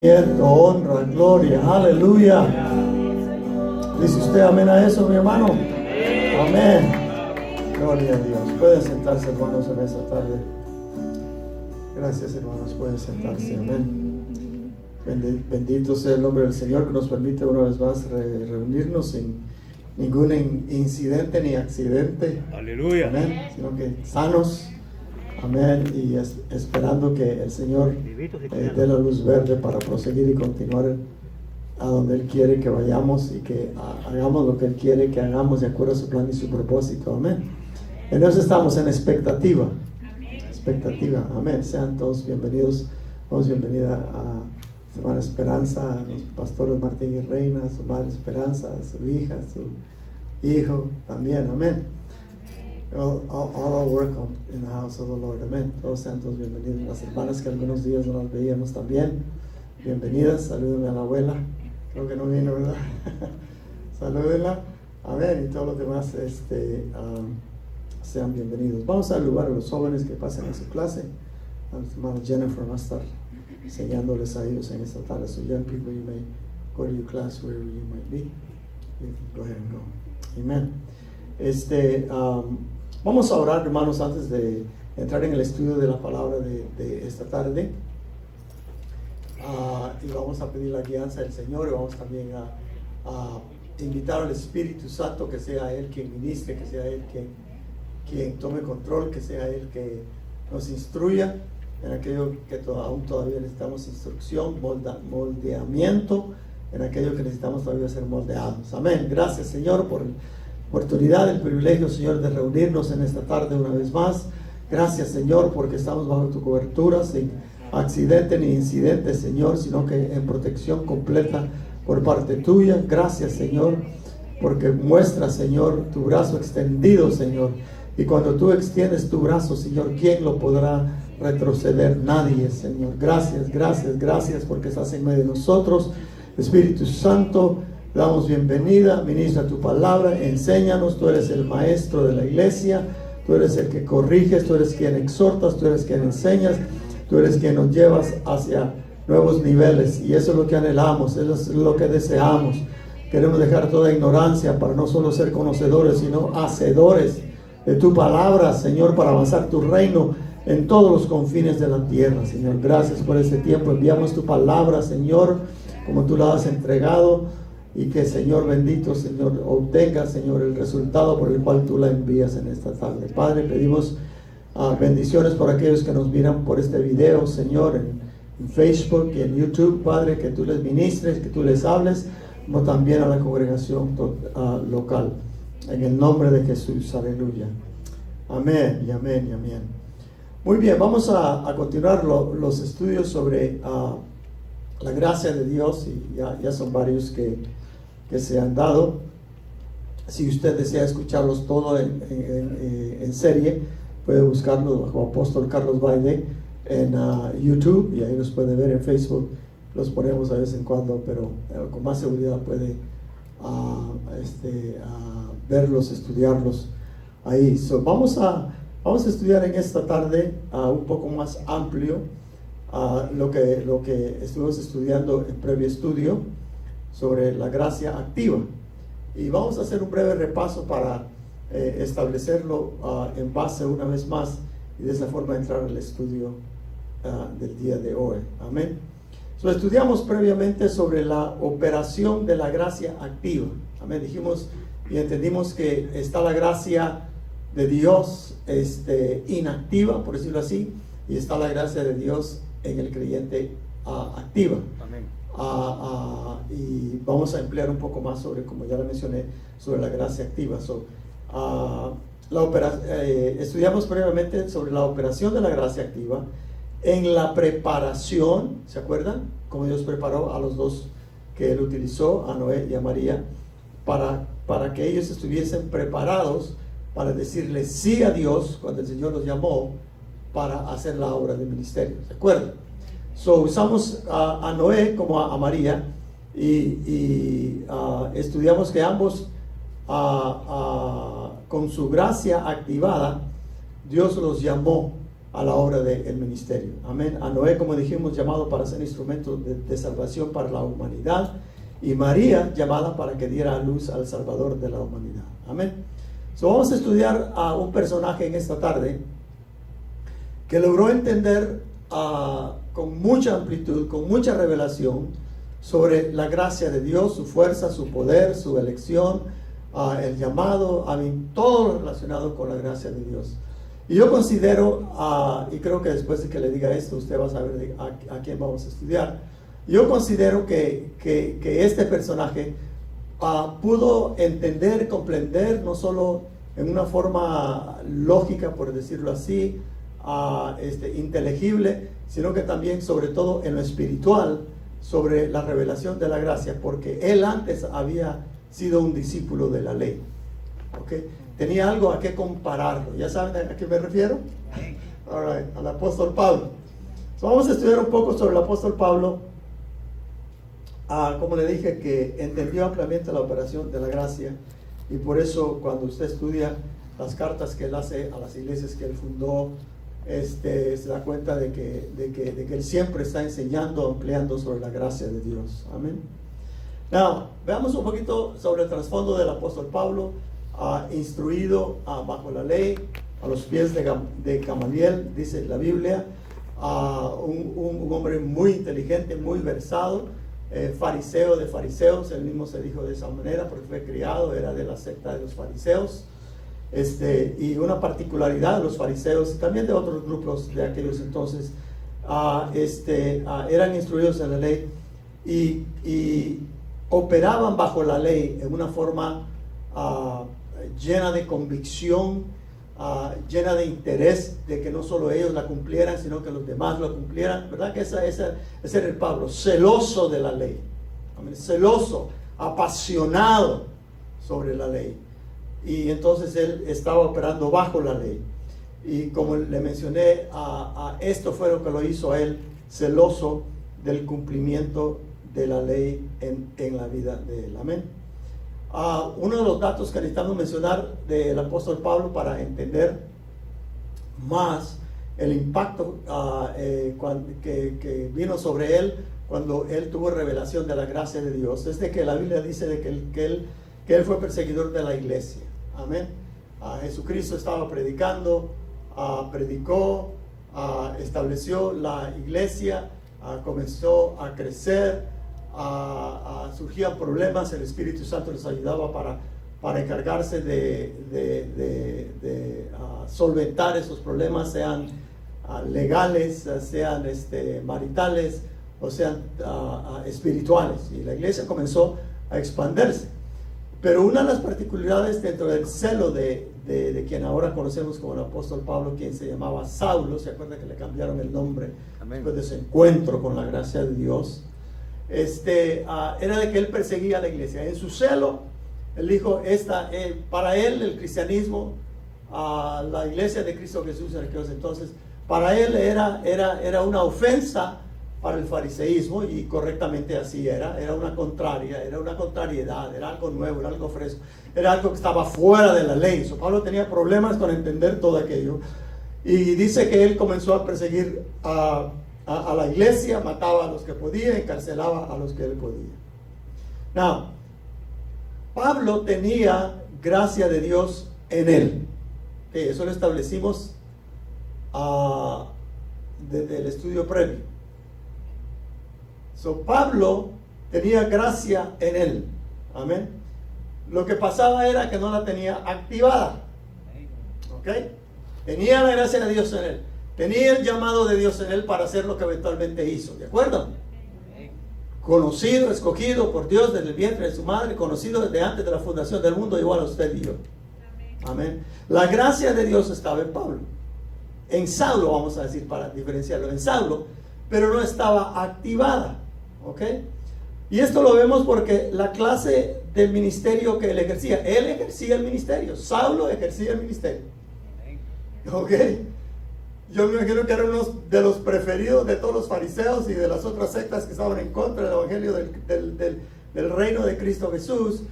Honra, gloria, aleluya. ¿Dice usted amén a eso, mi hermano? Amén. Gloria a Dios. Pueden sentarse, hermanos, en esta tarde. Gracias, hermanos. Pueden sentarse. Amén. Bendito sea el nombre del Señor, que nos permite una vez más reunirnos sin ningún incidente ni accidente. Aleluya. Amén. Sino que sanos. Amén. Y esperando que el Señor dé la luz verde para proseguir y continuar a donde Él quiere que vayamos y que hagamos lo que Él quiere que hagamos de acuerdo a su plan y su propósito. Amén. Entonces estamos en expectativa. Expectativa. Amén. Sean todos bienvenidos. Damos bienvenida a su hermana Esperanza, a los pastores Martín y Reina, a su madre Esperanza, a su hija, a su hijo también. Amén. All our work in the house of the Lord. Amén. Todos sean todos bienvenidos. Las hermanas que algunos días no las veíamos también, bienvenidas. Salúdenme a la abuela. Creo que no vino, ¿verdad? Salúdenla. Amén. Y todos los demás sean bienvenidos. Vamos a lugar a los jóvenes que pasen a su clase. La hermana Jennifer va a estar enseñándoles a ellos en esta tarde. So young people, you may go to your class wherever you might be. You can go ahead and go. Amen. Vamos a orar, hermanos, antes de entrar en el estudio de la palabra de esta tarde. Y vamos a pedir la guianza del Señor y vamos también a invitar al Espíritu Santo que sea Él quien ministre, que sea Él quien tome control, que sea Él que nos instruya en aquello que aún todavía necesitamos instrucción, moldeamiento, en aquello que necesitamos todavía ser moldeados. Amén. Gracias, Señor, por oportunidad, el privilegio, Señor, de reunirnos en esta tarde una vez más. Gracias, Señor, porque estamos bajo tu cobertura, sin accidente ni incidente, Señor, sino que en protección completa por parte tuya. Gracias, Señor, porque muestras, Señor, tu brazo extendido, Señor. Y cuando tú extiendes tu brazo, Señor, ¿quién lo podrá retroceder? Nadie, Señor. Gracias, gracias, gracias, porque estás en medio de nosotros. Espíritu Santo, damos bienvenida, ministra tu palabra, enséñanos, tú eres el maestro de la iglesia, tú eres el que corriges, tú eres quien exhortas, tú eres quien enseñas, tú eres quien nos llevas hacia nuevos niveles, y eso es lo que anhelamos, eso es lo que deseamos. Queremos dejar toda ignorancia para no solo ser conocedores, sino hacedores de tu palabra, Señor, para avanzar tu reino en todos los confines de la tierra, Señor. Gracias por este tiempo, enviamos tu palabra, Señor, como tú la has entregado. Y que, Señor bendito, Señor, obtenga, Señor, el resultado por el cual tú la envías en esta tarde. Padre, pedimos bendiciones por aquellos que nos miran por este video, Señor, en Facebook y en YouTube, Padre, que tú les ministres, que tú les hables, como también a la congregación local. En el nombre de Jesús, aleluya. Amén y amén y amén. Muy bien, vamos a continuar los estudios sobre la gracia de Dios, y ya son varios que se han dado. Si usted desea escucharlos todos en serie, puede buscarlos bajo Apóstol Carlos Baide en YouTube, y ahí los puede ver. En Facebook los ponemos de vez en cuando, pero con más seguridad puede verlos, estudiarlos ahí. Vamos a estudiar en esta tarde un poco más amplio lo que estuvimos estudiando en previo estudio sobre la gracia activa, y vamos a hacer un breve repaso para establecerlo en base una vez más, y de esa forma entrar al estudio del día de hoy. Amén. Estudiamos previamente sobre la operación de la gracia activa. Amén. Dijimos y entendimos que está la gracia de Dios inactiva, por decirlo así, y está la gracia de Dios en el creyente activa. Amén. Y vamos a emplear un poco más sobre, como ya lo mencioné, sobre la gracia activa. Estudiamos previamente sobre la operación de la gracia activa en la preparación, ¿se acuerdan? Como Dios preparó a los dos que Él utilizó, a Noé y a María, para que ellos estuviesen preparados para decirle sí a Dios cuando el Señor los llamó para hacer la obra del ministerio, ¿se acuerdan? Usamos a Noé como a María, y estudiamos que ambos con su gracia activada, Dios los llamó a la obra del ministerio. Amén. A Noé, como dijimos, llamado para ser instrumento de salvación para la humanidad, y María llamada para que diera a luz al Salvador de la humanidad. Amén. Vamos a estudiar a un personaje en esta tarde que logró entender con mucha amplitud, con mucha revelación sobre la gracia de Dios, su fuerza, su poder, su elección, el llamado, todo lo relacionado con la gracia de Dios. Y yo considero, y creo que después de que le diga esto, usted va a saber a quién vamos a estudiar. Yo considero que este personaje pudo entender, comprender, no solo en una forma lógica, por decirlo así, inteligible, sino que también, sobre todo, en lo espiritual, sobre la revelación de la gracia, porque él antes había sido un discípulo de la ley. ¿Okay? Tenía algo a qué compararlo. ¿Ya saben a qué me refiero? All right, al apóstol Pablo. Vamos a estudiar un poco sobre el apóstol Pablo. Como le dije, que entendió ampliamente la operación de la gracia, y por eso cuando usted estudia las cartas que él hace a las iglesias que él fundó, se da cuenta de que él siempre está enseñando, ampliando sobre la gracia de Dios. Amén. Now, veamos un poquito sobre el trasfondo del apóstol Pablo, instruido bajo la ley, a los pies de Gamaliel, dice la Biblia, un hombre muy inteligente, muy versado, fariseo de fariseos, él mismo se dijo de esa manera porque fue criado, era de la secta de los fariseos. Y una particularidad de los fariseos y también de otros grupos de aquellos entonces, eran instruidos en la ley y operaban bajo la ley en una forma llena de convicción, llena de interés de que no solo ellos la cumplieran, sino que los demás lo cumplieran. ¿Verdad que ese era el Pablo? Celoso de la ley. Amén. Celoso, apasionado sobre la ley. Y entonces él estaba operando bajo la ley. Y como le mencioné, esto fue lo que lo hizo a él celoso del cumplimiento de la ley en la vida de él. Amén. Uno de los datos que necesitamos mencionar del apóstol Pablo para entender más el impacto que vino sobre él cuando él tuvo revelación de la gracia de Dios, es de que la Biblia dice de que él fue perseguidor de la iglesia. Amén. Jesucristo estaba predicando, predicó, estableció la iglesia, comenzó a crecer, surgían problemas, el Espíritu Santo les ayudaba para encargarse de solventar esos problemas, sean legales, sean maritales o sean espirituales. Y la iglesia comenzó a expandirse. Pero una de las particularidades dentro del celo de quien ahora conocemos como el apóstol Pablo, quien se llamaba Saulo, ¿se acuerda que le cambiaron el nombre? Amén. Después de ese encuentro con la gracia de Dios? Era de que él perseguía a la iglesia. En su celo, él dijo, para él el cristianismo, la iglesia de Cristo Jesús en aquellos entonces, para él era una ofensa para el fariseísmo, y correctamente así era una contrariedad, era algo nuevo, era algo fresco, era algo que estaba fuera de la ley. Pablo tenía problemas con entender todo aquello, y dice que él comenzó a perseguir a la iglesia, mataba a los que podía, encarcelaba a los que él podía. Now, Pablo tenía gracia de Dios en él. Eso lo establecimos desde el estudio previo. Pablo tenía gracia en él. Amén. Lo que pasaba era que no la tenía activada. ¿Ok? Tenía la gracia de Dios en él. Tenía el llamado de Dios en él para hacer lo que eventualmente hizo. ¿De acuerdo? Conocido, escogido por Dios desde el vientre de su madre, conocido desde antes de la fundación del mundo, igual a usted y yo. Amén. La gracia de Dios estaba en Pablo. En Saulo, vamos a decir, para diferenciarlo, en Saulo, pero no estaba activada. ¿Ok? Y esto lo vemos porque la clase de ministerio que él ejercía el ministerio. Saulo ejercía el ministerio. ¿Ok? Yo me imagino que era uno de los preferidos de todos los fariseos y de las otras sectas que estaban en contra del evangelio del reino de Cristo Jesús,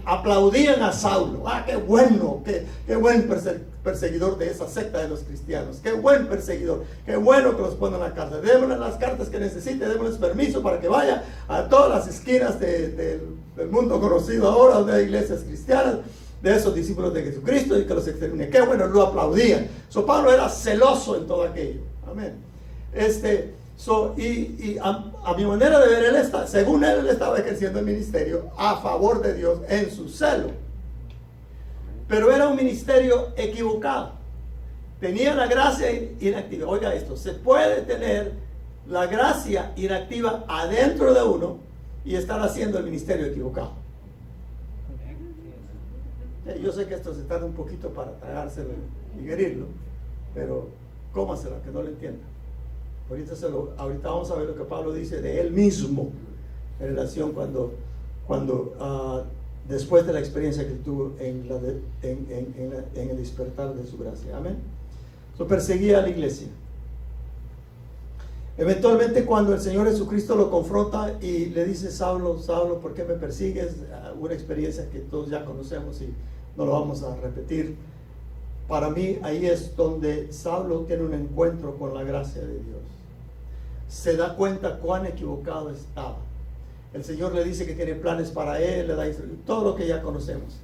aplaudían a Saulo. Qué bueno, qué buen perseguidor de esa secta de los cristianos, qué buen perseguidor, qué bueno que los ponen en la cárcel, démosle las cartas que necesite, démosles permiso para que vaya a todas las esquinas del mundo conocido ahora, donde hay iglesias cristianas, de esos discípulos de Jesucristo, y que los extermine. Qué bueno, lo aplaudían. Pablo era celoso en todo aquello. Amén. A mi manera de ver, según él estaba ejerciendo el ministerio a favor de Dios en su celo, pero era un ministerio equivocado. Tenía la gracia inactiva. Oiga esto, se puede tener la gracia inactiva adentro de uno y estar haciendo el ministerio equivocado. Yo sé que esto se tarda un poquito para tragárselo y digerirlo, pero cómaselo, que no lo entienda. Ahorita vamos a ver lo que Pablo dice de él mismo en relación cuando después de la experiencia que tuvo en el despertar de su gracia. Amén. Perseguía a la iglesia. Eventualmente, cuando el Señor Jesucristo lo confronta y le dice: Saulo, Saulo, ¿por qué me persigues? Una experiencia que todos ya conocemos y no lo vamos a repetir. Para mí, ahí es donde Saulo tiene un encuentro con la gracia de Dios. Se da cuenta cuán equivocado estaba. El Señor le dice que tiene planes para él, le da todo lo que ya conocemos.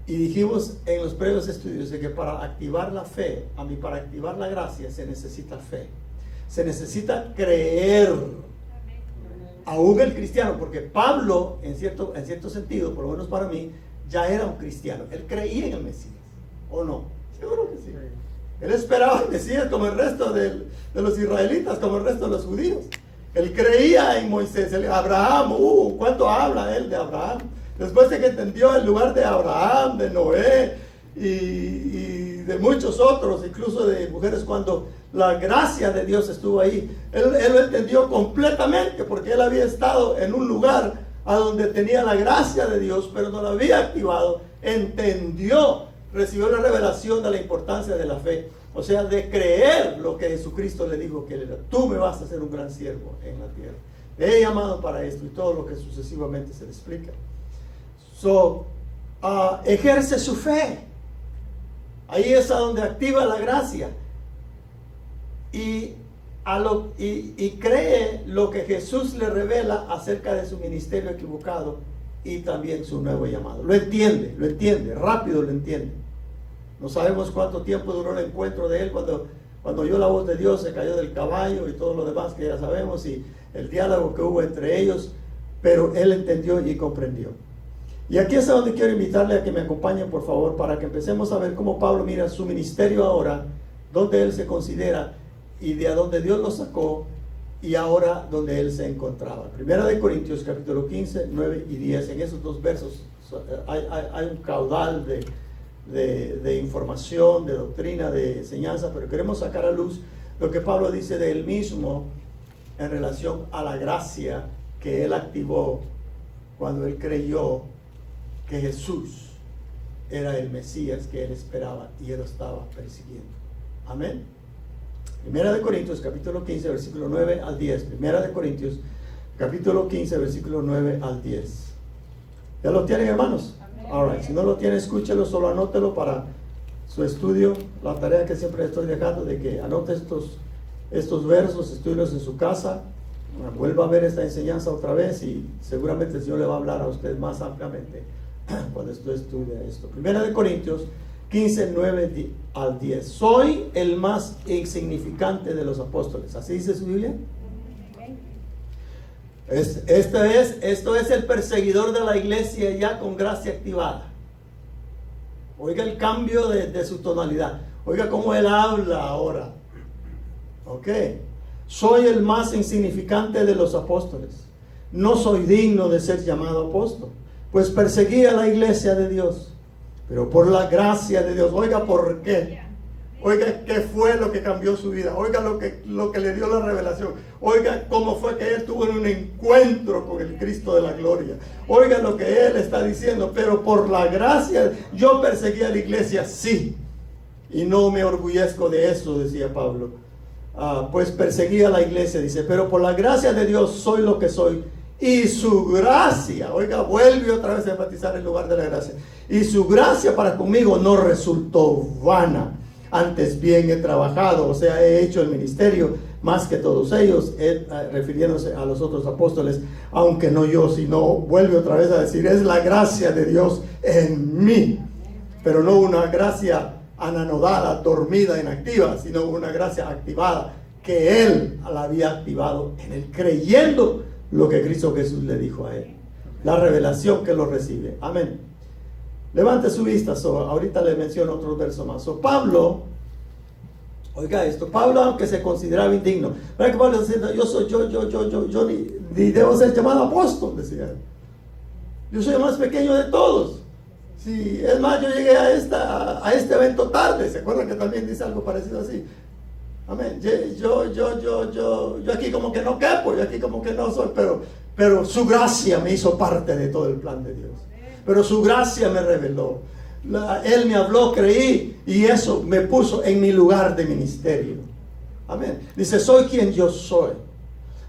Y dijimos en los previos estudios de que para activar la fe, para activar la gracia, se necesita fe. Se necesita creer. Aún el cristiano, porque Pablo, en cierto sentido, por lo menos para mí, ya era un cristiano. Él creía en el Mesías, ¿o no? Seguro que sí. Él esperaba al Mesías como el resto de los israelitas, como el resto de los judíos. Él creía en Moisés, Abraham. ¿Cuánto habla él de Abraham? Después de que entendió el lugar de Abraham, de Noé y de muchos otros, incluso de mujeres, cuando la gracia de Dios estuvo ahí, él lo entendió completamente, porque él había estado en un lugar a donde tenía la gracia de Dios, pero no la había activado. Entendió, recibió la revelación de la importancia de la fe, o sea, de creer lo que Jesucristo le dijo que él era. Tú me vas a hacer un gran siervo en la tierra. Te he llamado para esto, y todo lo que sucesivamente se le explica. Ejerce su fe. Ahí es a donde activa la gracia. Y cree lo que Jesús le revela acerca de su ministerio equivocado y también su nuevo llamado. Lo entiende, rápido lo entiende. No sabemos cuánto tiempo duró el encuentro de él cuando oyó la voz de Dios, se cayó del caballo y todo lo demás que ya sabemos, y el diálogo que hubo entre ellos, pero él entendió y comprendió. Y aquí es a donde quiero invitarle a que me acompañen, por favor, para que empecemos a ver cómo Pablo mira su ministerio ahora, donde él se considera y de a donde Dios lo sacó, y ahora donde él se encontraba. Primera de Corintios capítulo 15, 9 y 10. En esos dos versos hay un caudal de información, de doctrina, de enseñanza, pero queremos sacar a luz lo que Pablo dice de él mismo en relación a la gracia que él activó cuando él creyó que Jesús era el Mesías que él esperaba y él lo estaba persiguiendo. Amén. Primera de Corintios capítulo 15 versículo 9 al 10. Primera de Corintios capítulo 15 versículo 9 al 10. ¿Ya lo tienen, hermanos? Alright, si no lo tienen, escúchelo, solo anótelo para su estudio. La tarea que siempre estoy dejando de que anote estos versos, estudios en su casa, vuelva a ver esta enseñanza otra vez, y seguramente el Señor le va a hablar a usted más ampliamente cuando usted estudie esto. Primera de Corintios 15, 9 al 10. Soy el más insignificante de los apóstoles. ¿Así dice su Biblia? Esto es el perseguidor de la iglesia ya con gracia activada. Oiga el cambio de su tonalidad. Oiga cómo él habla ahora. Ok. Soy el más insignificante de los apóstoles. No soy digno de ser llamado apóstol, pues perseguí a la iglesia de Dios. Pero por la gracia de Dios. Oiga por qué. Oiga qué fue lo que cambió su vida. Oiga lo que le dio la revelación. Oiga cómo fue que él tuvo un encuentro con el Cristo de la gloria. Oiga lo que él está diciendo. Pero por la gracia, yo perseguí a la iglesia, sí, y no me orgullezco de eso, decía Pablo. Pues perseguí a la iglesia, dice, pero por la gracia de Dios soy lo que soy, y su gracia, oiga, vuelve otra vez a enfatizar el lugar de la gracia, y su gracia para conmigo no resultó vana, antes bien he trabajado, o sea, he hecho el ministerio más que todos ellos, refiriéndose a los otros apóstoles, aunque no yo, sino, vuelve otra vez a decir, es la gracia de Dios en mí, pero no una gracia ananodada, dormida, inactiva, sino una gracia activada, que Él la había activado en él, creyendo lo que Cristo Jesús le dijo a él, la revelación que lo recibe. Amén. Levante su vista. Ahorita le menciono otros versos más. Pablo, oiga esto, Pablo, aunque se consideraba indigno, ¿verdad que Pablo está diciendo, yo ni debo ser llamado apóstol? Decía él. Yo soy el más pequeño de todos. Sí, es más, yo llegué a este evento tarde. ¿Se acuerdan que también dice algo parecido así? Amén. Yo aquí como que no quepo, yo aquí como que no soy, pero su gracia me hizo parte de todo el plan de Dios. Pero su gracia me reveló. Él me habló, creí, y eso me puso en mi lugar de ministerio. Amén. Dice, soy quien yo soy.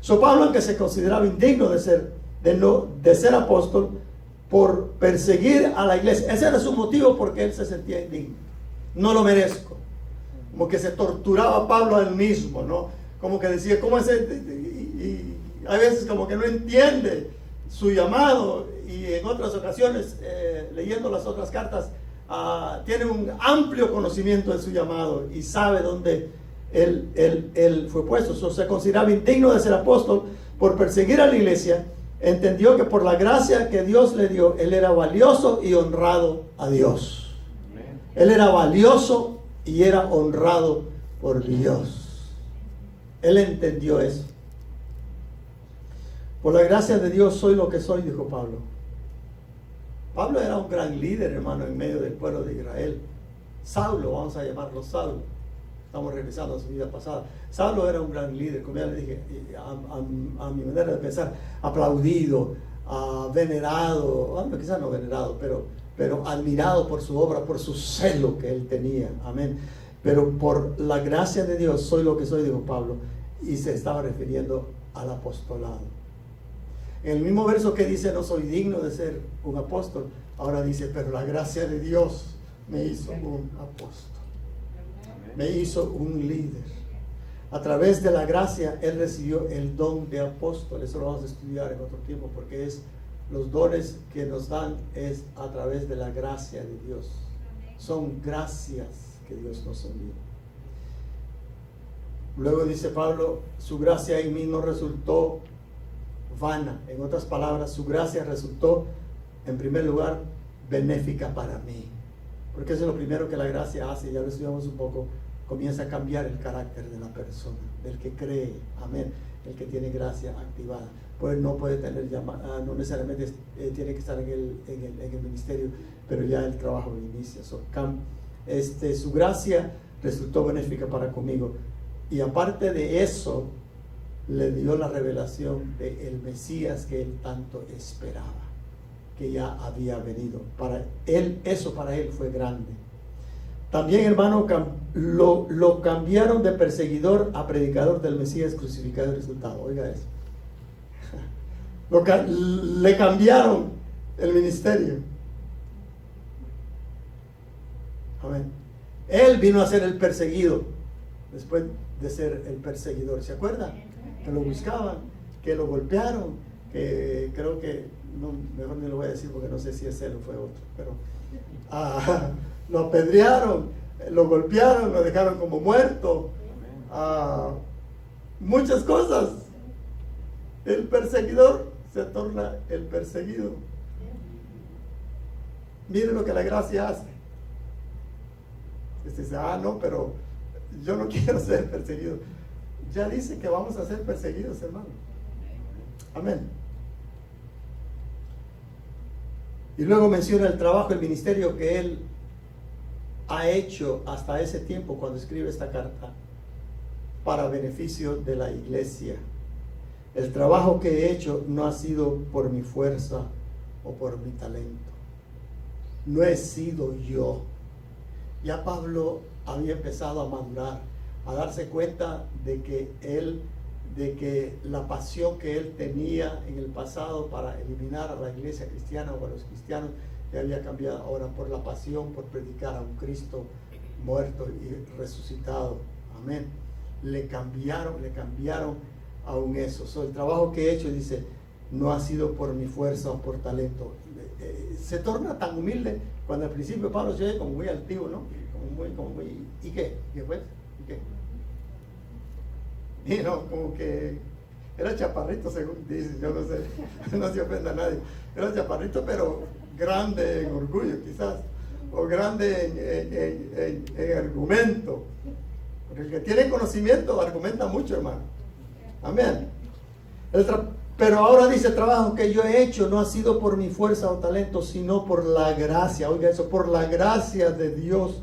Pablo, aunque se consideraba indigno de ser apóstol, por perseguir a la iglesia, ese era su motivo, porque él se sentía indigno. No lo merezco. Como que se torturaba Pablo a él mismo, ¿no? Como que decía, ¿cómo es? Y a veces como que no entiende su llamado, y en otras ocasiones, leyendo las otras cartas, tiene un amplio conocimiento de su llamado y sabe dónde él fue puesto. Se consideraba indigno de ser apóstol por perseguir a la iglesia. Entendió que por la gracia que Dios le dio, él era valioso y honrado a Dios. Él era valioso y era honrado por Dios. Él entendió eso. Por la gracia de Dios soy lo que soy, dijo Pablo. Pablo era un gran líder, hermano, en medio del pueblo de Israel. Saulo, vamos a llamarlo Saulo. Estamos revisando su vida pasada. Saulo era un gran líder, como ya le dije, a mi manera de pensar, aplaudido, venerado, quizás no venerado, pero admirado por su obra, por su celo que él tenía. Amén. Pero por la gracia de Dios soy lo que soy, dijo Pablo, y se estaba refiriendo al apostolado. En el mismo verso que dice, no soy digno de ser un apóstol, ahora dice, pero la gracia de Dios me hizo un apóstol. Me hizo un líder. A través de la gracia, él recibió el don de apóstol. Eso lo vamos a estudiar en otro tiempo, porque los dones que nos dan es a través de la gracia de Dios. Son gracias que Dios nos envía. Luego dice Pablo, su gracia en mí no resultó vana. En otras palabras, su gracia resultó, en primer lugar, benéfica para mí. Porque eso es lo primero que la gracia hace, ya lo estudiamos un poco. Comienza a cambiar el carácter de la persona, del que cree, amén, el que tiene gracia activada. Pues no puede tener no necesariamente tiene que estar en el ministerio, pero ya el trabajo inicia. Su gracia resultó benéfica para conmigo, y aparte de eso, le dio la revelación del Mesías que él tanto esperaba, que ya había venido. Para él, eso para él fue grande. También, hermano, lo cambiaron de perseguidor a predicador del Mesías crucificado y resucitado. Oiga eso. Le cambiaron el ministerio. Amén. Él vino a ser el perseguido después de ser el perseguidor. ¿Se acuerdan? Que lo buscaban, que lo golpearon, que creo que, no, mejor ni lo voy a decir porque no sé si es él o fue otro, pero lo apedrearon, lo golpearon, lo dejaron como muerto, muchas cosas. El perseguidor se torna el perseguido. Miren lo que la gracia hace. Dice, no, pero yo no quiero ser perseguido. Ya dice que vamos a ser perseguidos, hermano. Amén. Y luego menciona el trabajo, el ministerio que él ha hecho hasta ese tiempo cuando escribe esta carta para beneficio de la iglesia. El trabajo que he hecho no ha sido por mi fuerza o por mi talento. No he sido yo. Ya Pablo había empezado a madurar, a darse cuenta de que él de que la pasión que él tenía en el pasado para eliminar a la iglesia cristiana o a los cristianos ya había cambiado ahora por la pasión por predicar a un Cristo muerto y resucitado. Amén. Le cambiaron aún eso. El trabajo que he hecho, dice, no ha sido por mi fuerza o por talento. Se torna tan humilde cuando al principio Pablo se ve como muy altivo, ¿no? Como muy, ¿y qué? ¿Qué fue? ¿Y qué? Y no, como que era chaparrito, según dice, yo no sé, no se ofenda a nadie. Era chaparrito, pero grande en orgullo, quizás, o grande en argumento. Porque el que tiene conocimiento argumenta mucho, hermano. Amén. Pero ahora dice, el trabajo que yo he hecho no ha sido por mi fuerza o talento, sino por la gracia. Oiga eso, por la gracia de Dios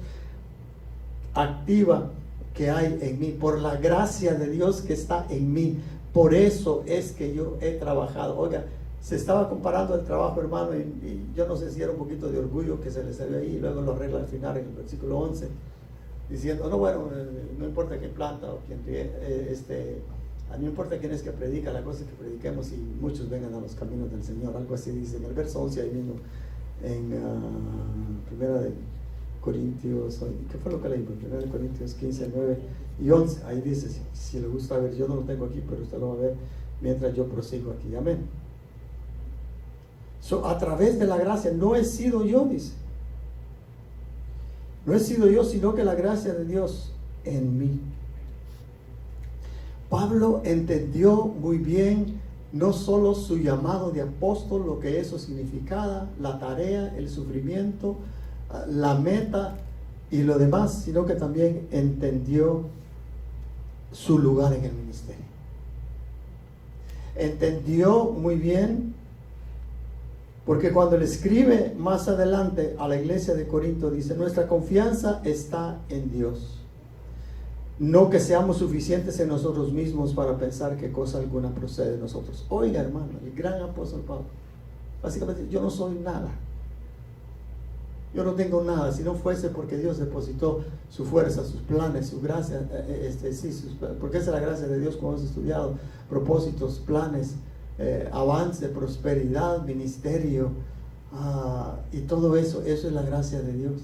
activa que hay en mí, por la gracia de Dios que está en mí. Por eso es que yo he trabajado. Oiga, se estaba comparando el trabajo, hermano, y yo no sé si era un poquito de orgullo que se le salió ahí, y luego lo arregla al final en el versículo 11, diciendo, no, bueno, no importa quién planta o quién a mí no importa quién es que predica, la cosa es que prediquemos y muchos vengan a los caminos del Señor. Algo así dice en el verso 11 ahí mismo, en primera de Corintios, ¿qué fue lo que leí? Primera de Corintios 15, 9 y 11, ahí dice, si le gusta ver, yo no lo tengo aquí, pero usted lo va a ver mientras yo prosigo aquí. Amén. A través de la gracia, no he sido yo, dice. No he sido yo, sino que la gracia de Dios en mí. Pablo entendió muy bien no solo su llamado de apóstol, lo que eso significaba, la tarea, el sufrimiento, la meta y lo demás, sino que también entendió su lugar en el ministerio. Entendió muy bien, porque cuando le escribe más adelante a la iglesia de Corinto, dice, nuestra confianza está en Dios. No que seamos suficientes en nosotros mismos para pensar que cosa alguna procede de nosotros. Oiga, hermano, el gran apóstol Pablo, básicamente, yo no soy nada. Yo no tengo nada. Si no fuese porque Dios depositó su fuerza, sus planes, su gracia, porque esa es la gracia de Dios cuando hemos estudiado propósitos, planes, avance, prosperidad, ministerio, y todo eso es la gracia de Dios.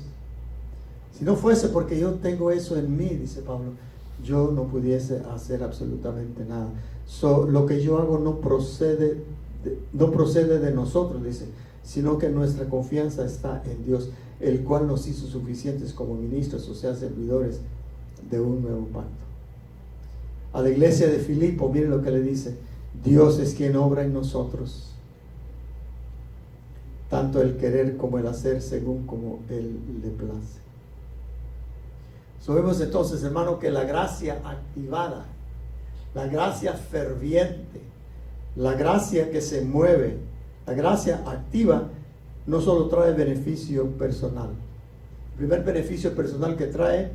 Si no fuese porque yo tengo eso en mí, dice Pablo, yo no pudiese hacer absolutamente nada. Lo que yo hago no procede de nosotros, dice, sino que nuestra confianza está en Dios, el cual nos hizo suficientes como ministros, o sea, servidores de un nuevo pacto. A la iglesia de Filipo, miren lo que le dice, Dios es quien obra en nosotros, tanto el querer como el hacer, según como Él le place. Sabemos entonces, hermano, que la gracia activada, la gracia ferviente, la gracia que se mueve, la gracia activa, no solo trae beneficio personal. El primer beneficio personal que trae,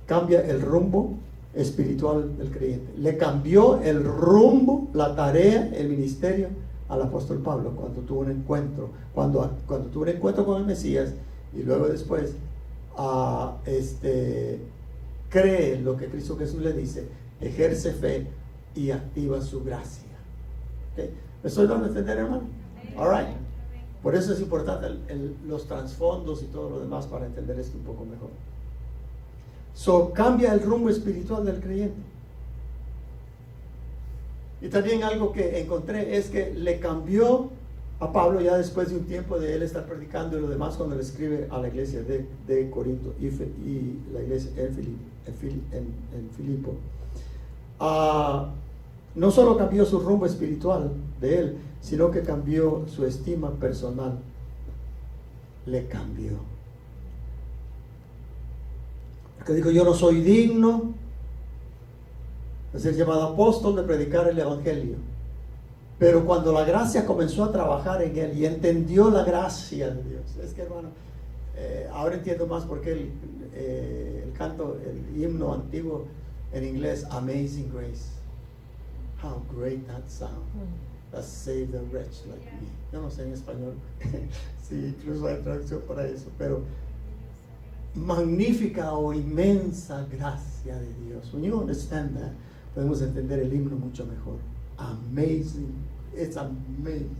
cambia el rumbo espiritual del creyente. Le cambió el rumbo, la tarea, el ministerio al apóstol Pablo cuando tuvo un encuentro, cuando tuvo un encuentro con el Mesías, y luego después cree lo que Cristo Jesús le dice, ejerce fe y activa su gracia. ¿Okay? ¿Me estoy dando a entender, hermano? All right. Por eso es importante los trasfondos y todo lo demás para entender esto un poco mejor. Cambia el rumbo espiritual del creyente. Y también algo que encontré es que le cambió a Pablo ya después de un tiempo de él estar predicando y lo demás, cuando le escribe a la iglesia de Corinto y la iglesia en Filipo. No solo cambió su rumbo espiritual de él, sino que cambió su estima personal. Le cambió. Porque dijo, yo no soy digno de ser llamado apóstol, de predicar el evangelio. Pero cuando la gracia comenzó a trabajar en él y entendió la gracia de Dios, es que, hermano, ahora entiendo más por qué el canto, el himno antiguo en inglés, Amazing Grace. How great that sound that saved a wretch like me. Yo no sé en español si incluso hay traducción para eso, pero magnífica o inmensa gracia de Dios. When you understand that, podemos entender el himno mucho mejor. Amazing, it's amazing.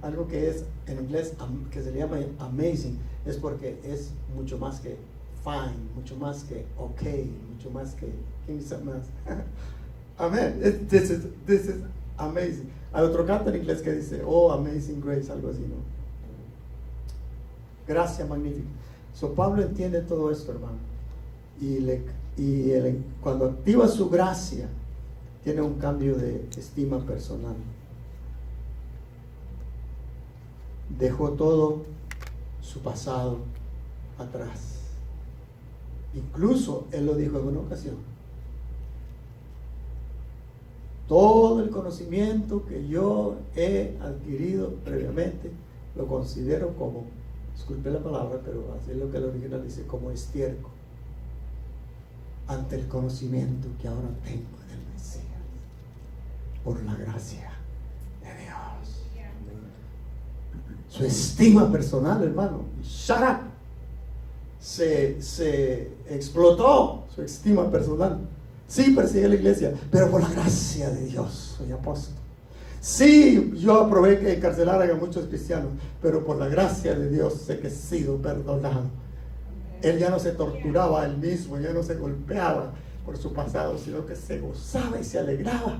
Algo que es en inglés que se le llama amazing es porque es mucho más que fine, mucho más que okay, mucho más que más. Amén. This is amazing. Hay otro canto en inglés que dice, oh, amazing grace, algo así, ¿no? Gracia magnífica. So Pablo entiende todo esto, hermano. Cuando activa su gracia, tiene un cambio de estima personal. Dejó todo su pasado atrás. Incluso él lo dijo en una ocasión. Todo el conocimiento que yo he adquirido previamente lo considero como, disculpe la palabra, pero así es lo que el original dice, como estiércol ante el conocimiento que ahora tengo del Mesías por la gracia de Dios. Su estima personal, hermano, shut up, se explotó su estima personal. Sí, persigue la iglesia, pero por la gracia de Dios soy apóstol. Sí, yo aprobé que encarcelaran a muchos cristianos, pero por la gracia de Dios sé que he sido perdonado. Él ya no se torturaba a él mismo, ya no se golpeaba por su pasado, sino que se gozaba y se alegraba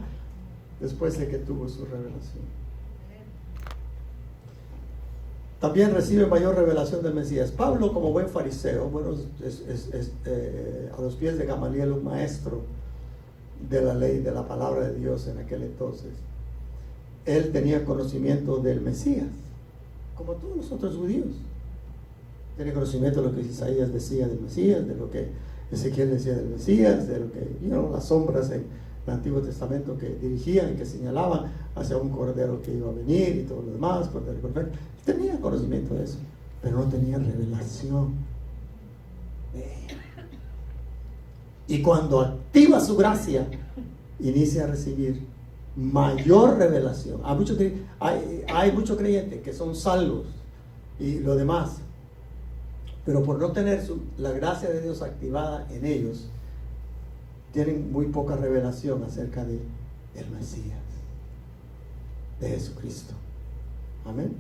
después de que tuvo su revelación. También recibe mayor revelación del Mesías. Pablo, como buen fariseo, bueno, a los pies de Gamaliel, un maestro de la ley, de la palabra de Dios en aquel entonces, él tenía conocimiento del Mesías, como todos los otros judíos. Tenía conocimiento de lo que Isaías decía del Mesías, de lo que Ezequiel decía del Mesías, de lo que, las sombras en el Antiguo Testamento que dirigían y que señalaban hacia un cordero que iba a venir y todo lo demás, cordero perfecto. Tenía conocimiento de eso, pero no tenía revelación. Y cuando activa su gracia, inicia a recibir mayor revelación. Hay muchos creyentes que son salvos y lo demás, pero por no tener la gracia de Dios activada en ellos, tienen muy poca revelación acerca de el Mesías, de Jesucristo. Amén.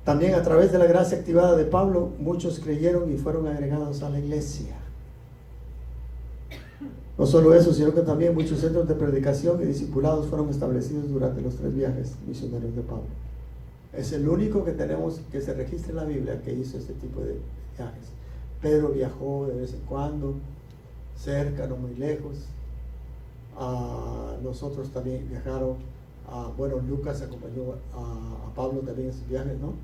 También a través de la gracia activada de Pablo, muchos creyeron y fueron agregados a la iglesia. No solo eso, sino que también muchos centros de predicación y discipulados fueron establecidos durante los 3 viajes misioneros de Pablo. Es el único que tenemos que se registra en la Biblia que hizo este tipo de viajes. Pedro viajó de vez en cuando, cerca, no muy lejos. Los otros también viajaron. Lucas acompañó a Pablo también en sus viajes, ¿no?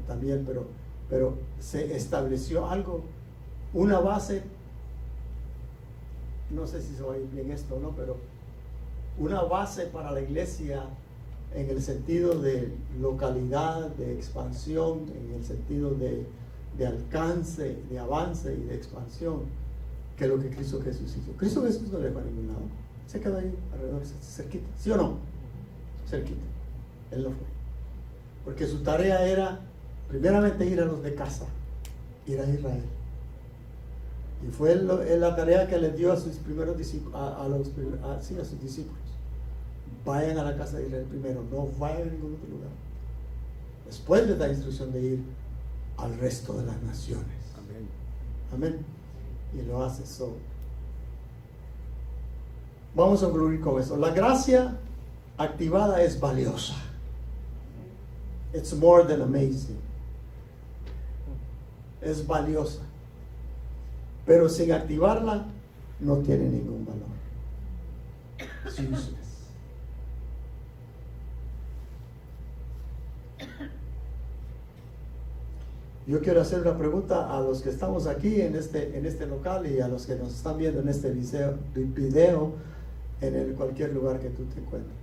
También, pero se estableció algo, una base. No sé si se va a ir bien esto o no, pero una base para la iglesia en el sentido de localidad, de expansión, en el sentido de alcance, de avance y de expansión, que es lo que Cristo Jesús hizo. Cristo Jesús no le fue a ningún lado, se quedó ahí alrededor, cerquita, ¿sí o no? Cerquita, él no fue, porque su tarea era primeramente ir a los de casa, ir a Israel. Y fue la tarea que les dio a sus primeros discípulos, a sus discípulos. Vayan a la casa de Israel primero, no vayan a ningún otro lugar. Después les da instrucción de ir al resto de las naciones. Amén. Amén. Y lo hace solo. Vamos a concluir con eso. La gracia activada es valiosa. It's more than amazing. Es valiosa. Pero sin activarla no tiene ningún valor. Es useless. Yo quiero hacer una pregunta a los que estamos aquí en este local y a los que nos están viendo en este video en cualquier lugar que tú te encuentres.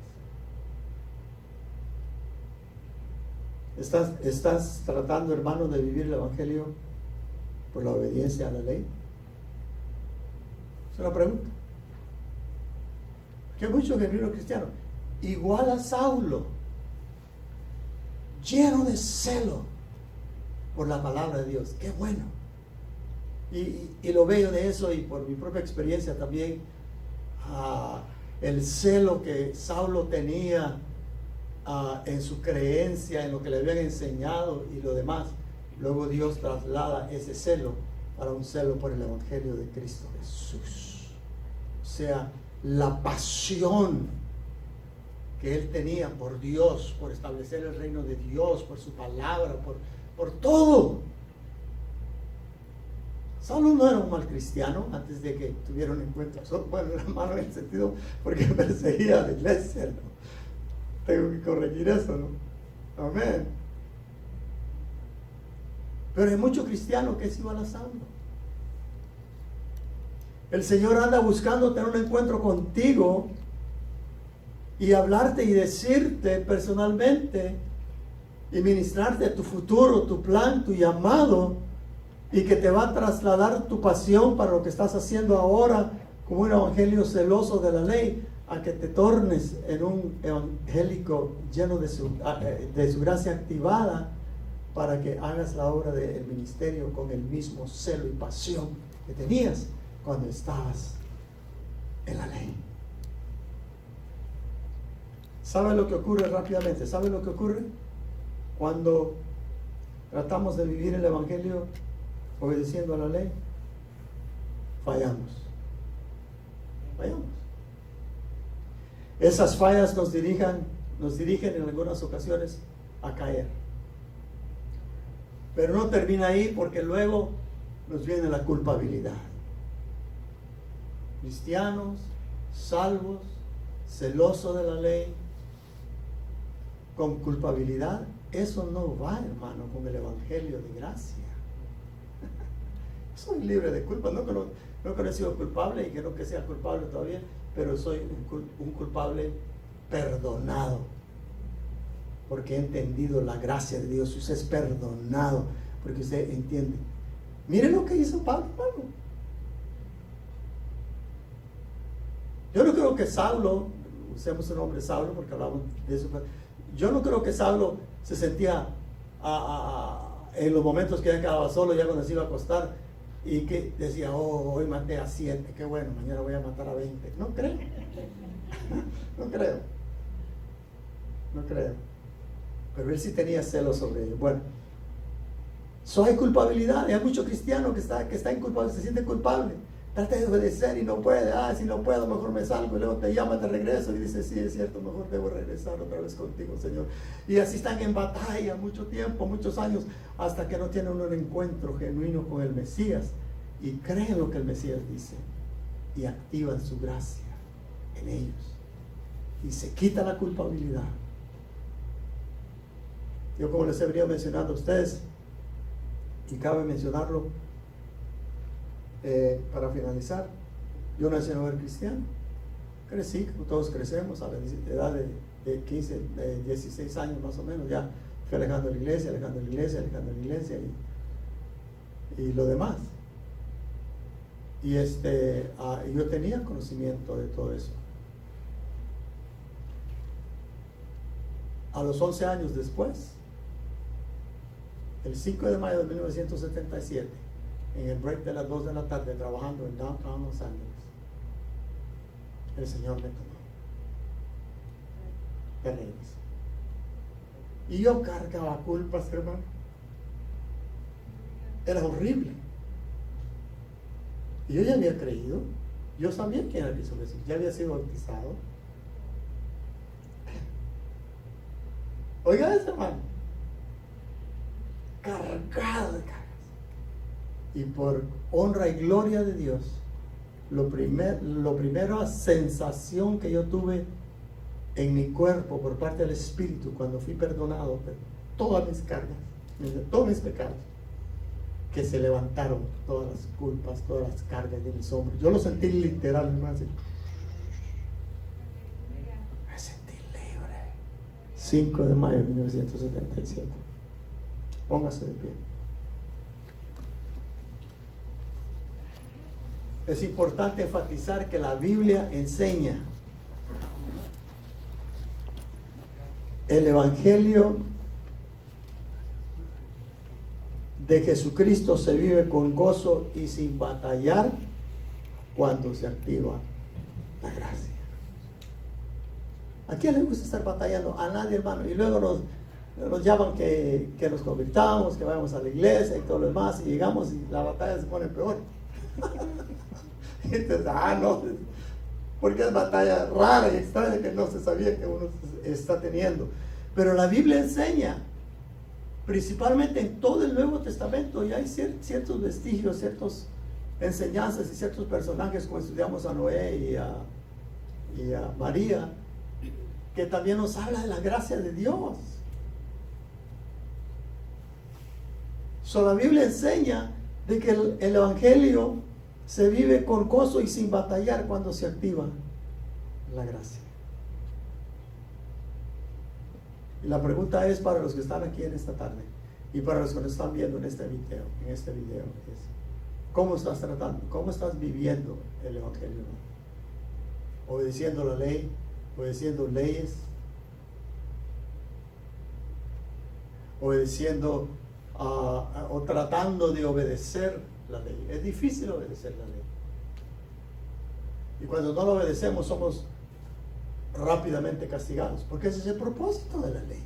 ¿Estás tratando, hermano, de vivir el Evangelio por la obediencia a la ley? Es una pregunta. Que hay muchos genuinos cristianos, igual a Saulo, lleno de celo por la palabra de Dios. Qué bueno. Y lo bello de eso, y por mi propia experiencia también, el celo que Saulo tenía en su creencia, en lo que le habían enseñado y lo demás, luego Dios traslada ese celo para un celo por el Evangelio de Cristo Jesús. O sea, la pasión que él tenía por Dios, por establecer el reino de Dios, por su palabra, por todo. Saulo no era un mal cristiano antes de que tuviera un encuentro. Bueno, era malo en el sentido porque perseguía a la iglesia, ¿no? Tengo que corregir eso, ¿no? Amén. Pero hay muchos cristianos que es igual a Saulo. El Señor anda buscando tener un encuentro contigo y hablarte y decirte personalmente y ministrarte tu futuro, tu plan, tu llamado, y que te va a trasladar tu pasión para lo que estás haciendo ahora como un evangelio celoso de la ley, a que te tornes en un evangélico lleno de su gracia activada, para que hagas la obra del ministerio con el mismo celo y pasión que tenías cuando estabas en la ley. ¿Sabe lo que ocurre rápidamente? ¿Sabe lo que ocurre cuando tratamos de vivir el evangelio obedeciendo a la ley? Fallamos. Esas fallas nos dirigen en algunas ocasiones a caer. Pero no termina ahí, porque luego nos viene la culpabilidad. Cristianos, salvos, celosos de la ley, con culpabilidad, eso no va, hermano, con el evangelio de gracia. Soy libre de culpa, no que he sido culpable y que no que sea culpable todavía, pero soy un culpable perdonado, porque he entendido la gracia de Dios. Usted es perdonado porque usted entiende. Miren lo que hizo Pablo, hermano. Yo no creo que Saulo, usemos el nombre Saulo porque hablamos de eso, yo no creo que Saulo se sentía en los momentos que ya quedaba solo, ya cuando se iba a acostar, y que decía, oh, hoy maté a 7, qué bueno, mañana voy a matar a 20. No creo. No creo. Pero él sí tenía celos sobre ello. Bueno, hay culpabilidad. Hay muchos cristianos que está inculpable, se siente culpable. Trata de obedecer y no puede. Si no puedo, mejor me salgo. Y luego te llama, te regreso y dice, sí, es cierto, mejor debo regresar otra vez contigo, Señor. Y así están en batalla mucho tiempo, muchos años, hasta que no tienen un encuentro genuino con el Mesías y creen lo que el Mesías dice y activan su gracia en ellos y se quita la culpabilidad. Yo, como les habría mencionado a ustedes, y cabe mencionarlo para finalizar, yo nací en un hogar cristiano. Crecí, como todos crecemos, a la edad de 15, 16 años más o menos, ya fui alejando la iglesia y lo demás. Y yo tenía conocimiento de todo eso. A los 11 años después, el 5 de mayo de 1977, en el break de las 2 de la tarde, trabajando en Downtown Los Ángeles, el Señor me tomó de regreso. Y yo cargaba culpas, hermano. Era horrible. Y yo ya había creído. Yo sabía quién era Cristo Jesús. Ya había sido bautizado. Oiga eso, hermano. Cargado de cargas. Y por honra y gloria de Dios, lo primera sensación que yo tuve en mi cuerpo por parte del Espíritu cuando fui perdonado de todas mis cargas, de todos mis pecados, que se levantaron todas las culpas, todas las cargas de mis hombros. Yo lo sentí literal, hermano. Me sentí libre. 5 de mayo de 1977. Póngase de pie. Es importante enfatizar que la Biblia enseña el Evangelio de Jesucristo se vive con gozo y sin batallar cuando se activa la gracia. ¿A quién le gusta estar batallando? A nadie, hermano. Y luego nos llaman que nos convirtamos, que vayamos a la iglesia y todo lo demás, y llegamos y la batalla se pone peor. Y entonces, no, porque es batalla rara y extraña que no se sabía que uno está teniendo. Pero la Biblia enseña, principalmente en todo el Nuevo Testamento, y hay ciertos vestigios, ciertas enseñanzas y ciertos personajes, como estudiamos a Noé y a María, que también nos habla de la gracia de Dios. La Biblia enseña de que el Evangelio se vive con gozo y sin batallar cuando se activa la gracia. Y la pregunta es para los que están aquí en esta tarde y para los que nos están viendo en este video es: ¿cómo estás tratando? ¿Cómo estás viviendo el Evangelio? ¿Obedeciendo la ley? ¿Obedeciendo leyes? ¿Obedeciendo o tratando de obedecer la ley? Es difícil obedecer la ley. Y cuando no lo obedecemos somos rápidamente castigados, porque ese es el propósito de la ley.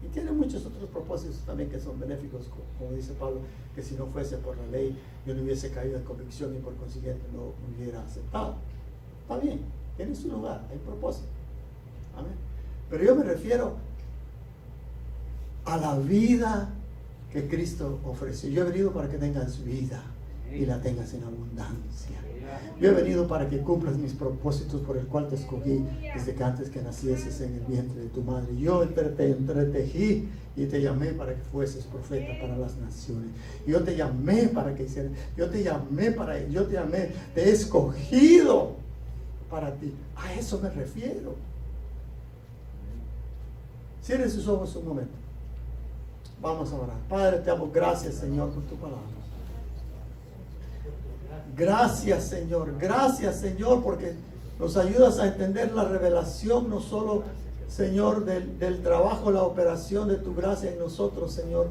Y tiene muchos otros propósitos también que son benéficos, como dice Pablo, que si no fuese por la ley yo no hubiese caído en convicción y por consiguiente no hubiera aceptado. Está bien, tiene su lugar, hay propósito. Amén. Pero yo me refiero a la vida que Cristo ofreció. Yo he venido para que tengas vida y la tengas en abundancia. Yo he venido para que cumplas mis propósitos por el cual te escogí desde que antes que nacieses en el vientre de tu madre. Yo te entretejí y te llamé para que fueses profeta para las naciones. Yo te llamé para que hicieras, yo te llamé, te he escogido para ti. A eso me refiero. Cierren sus ojos un momento. Vamos a orar. Padre, te damos gracias, Señor, por tu palabra. Gracias, Señor, porque nos ayudas a entender la revelación, no solo, Señor, del trabajo, la operación de tu gracia en nosotros, Señor,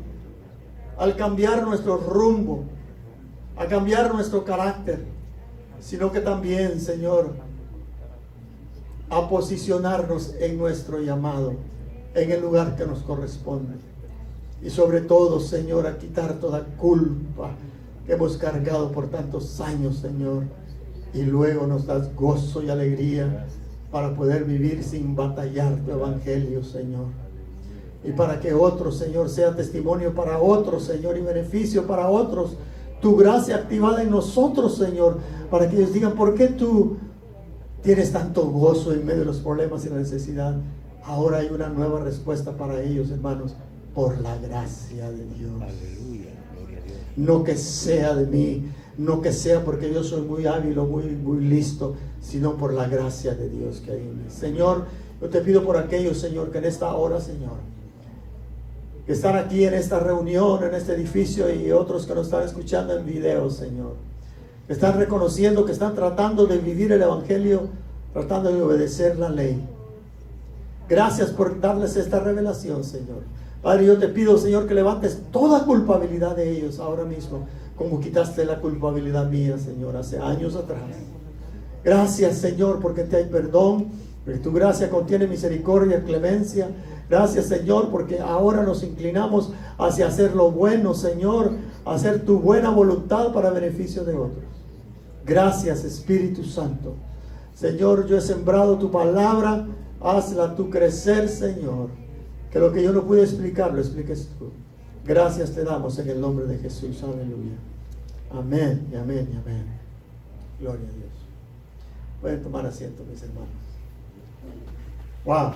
al cambiar nuestro rumbo, a cambiar nuestro carácter, sino que también, Señor, a posicionarnos en nuestro llamado, en el lugar que nos corresponde. Y sobre todo, Señor, a quitar toda culpa que hemos cargado por tantos años, Señor. Y luego nos das gozo y alegría para poder vivir sin batallar tu evangelio, Señor. Y para que otros, Señor, sea testimonio para otros, Señor, y beneficio para otros. Tu gracia activada en nosotros, Señor, para que ellos digan: ¿por qué tú tienes tanto gozo en medio de los problemas y la necesidad? Ahora hay una nueva respuesta para ellos, hermanos. Por la gracia de Dios. Aleluya, gloria a Dios. No que sea de mí, no que sea porque yo soy muy hábil o muy listo, sino por la gracia de Dios que hay en mí. Señor, yo te pido por aquellos, Señor, que en esta hora, Señor, que están aquí en esta reunión, en este edificio, y otros que nos están escuchando en video, Señor, que están reconociendo que están tratando de vivir el evangelio, tratando de obedecer la ley. Gracias por darles esta revelación, Señor. Padre, yo te pido, Señor, que levantes toda culpabilidad de ellos ahora mismo, como quitaste la culpabilidad mía, Señor, hace años atrás. Gracias, Señor, porque te hay perdón, porque tu gracia contiene misericordia, clemencia. Gracias, Señor, porque ahora nos inclinamos hacia hacer lo bueno, Señor, hacer tu buena voluntad para beneficio de otros. Gracias, Espíritu Santo. Señor, yo he sembrado tu palabra, hazla tú crecer, Señor. Que lo que yo no pude explicar, lo expliques tú. Gracias te damos en el nombre de Jesús. Aleluya. Amén y amén y amén. Gloria a Dios. Pueden tomar asiento, mis hermanos. Wow.